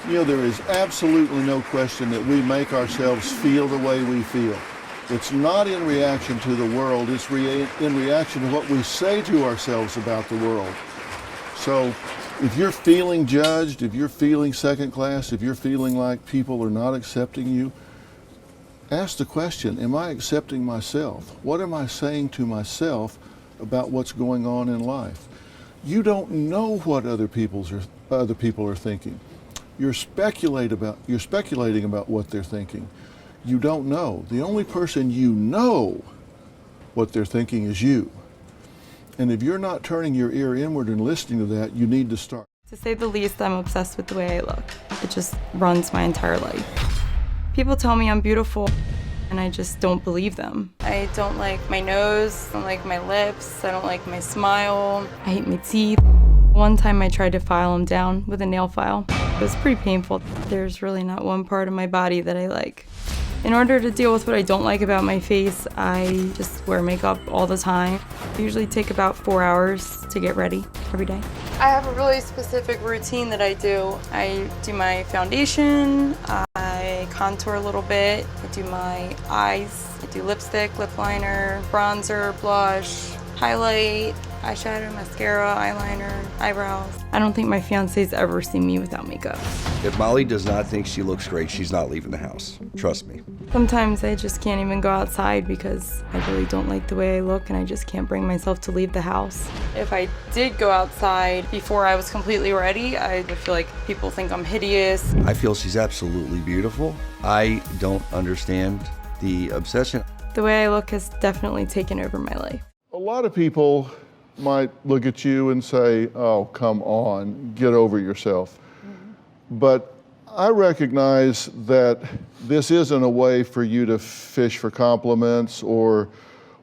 You know, there is absolutely no question that we make ourselves feel the way we feel. It's not in reaction to the world, it's in reaction to what we say to ourselves about the world. So if you're feeling judged, if you're feeling second class, if you're feeling like people are not accepting you, ask the question, am I accepting myself? What am I saying to myself about what's going on in life? You don't know what other people are thinking. You're speculating about what they're thinking. You don't know. The only person you know what they're thinking is you. And if you're not turning your ear inward and listening to that, you need to start. To say the least, I'm obsessed with the way I look. It just runs my entire life. People tell me I'm beautiful, and I just don't believe them. I don't like my nose, I don't like my lips, I don't like my smile, I hate my teeth. One time I tried to file them down with a nail file. It was pretty painful. There's really not one part of my body that I like. In order to deal with what I don't like about my face, I just wear makeup all the time. I usually take about 4 hours to get ready every day. I have a really specific routine that I do. I do my foundation, I contour a little bit, I do my eyes, I do lipstick, lip liner, bronzer, blush, highlight, eyeshadow, mascara, eyeliner, eyebrows. I don't think my fiance's ever seen me without makeup. If Molly does not think she looks great, she's not leaving the house. Trust me. Sometimes I just can't even go outside because I really don't like the way I look and I just can't bring myself to leave the house. If I did go outside before I was completely ready, I would feel like people think I'm hideous. I feel she's absolutely beautiful. I don't understand the obsession. The way I look has definitely taken over my life. A lot of people might look at you and say, oh, come on, get over yourself. But I recognize that this isn't a way for you to fish for compliments or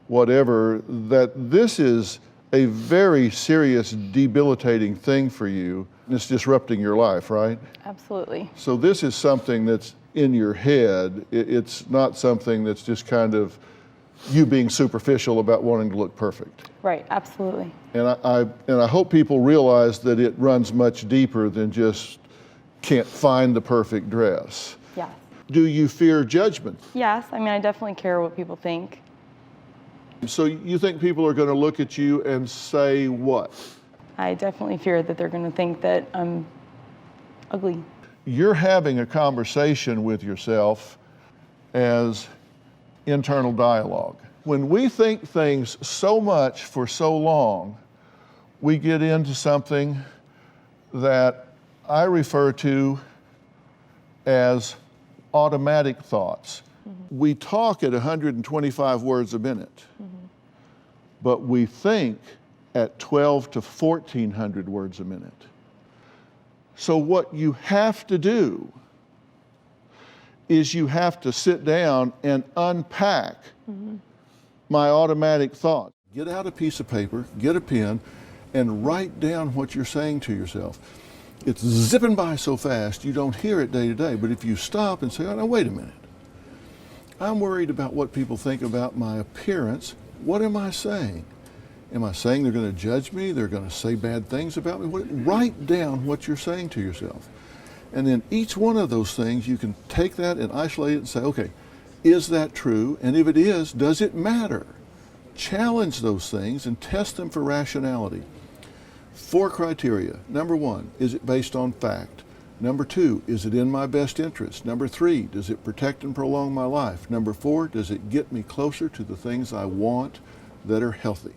whatever, that this is a very serious, debilitating thing for you. It's disrupting your life, right? Absolutely. So this is something that's in your head. It's not something that's just kind of you being superficial about wanting to look perfect. Right, absolutely. And I hope people realize that it runs much deeper than just can't find the perfect dress. Yeah. Do you fear judgment? Yes, I mean, I definitely care what people think. So you think people are going to look at you and say what? I definitely fear that they're going to think that I'm ugly. You're having a conversation with yourself as internal dialogue. When we think things so much for so long, we get into something that I refer to as automatic thoughts. Mm-hmm. We talk at 125 words a minute, but we think at 12 to 1,400 words a minute. So what you have to do is you have to sit down and unpack my automatic thoughts. Get out a piece of paper, get a pen, and write down what you're saying to yourself. It's zipping by so fast you don't hear it day to day, but if you stop and say, oh, now wait a minute. I'm worried about what people think about my appearance. What am I saying? Am I saying they're going to judge me? They're going to say bad things about me? Write down what you're saying to yourself. And then each one of those things, you can take that and isolate it and say, okay, is that true? And if it is, does it matter? Challenge those things and test them for rationality. 4 criteria. Number 1, is it based on fact? Number 2, is it in my best interest? Number 3, does it protect and prolong my life? Number 4, does it get me closer to the things I want that are healthy?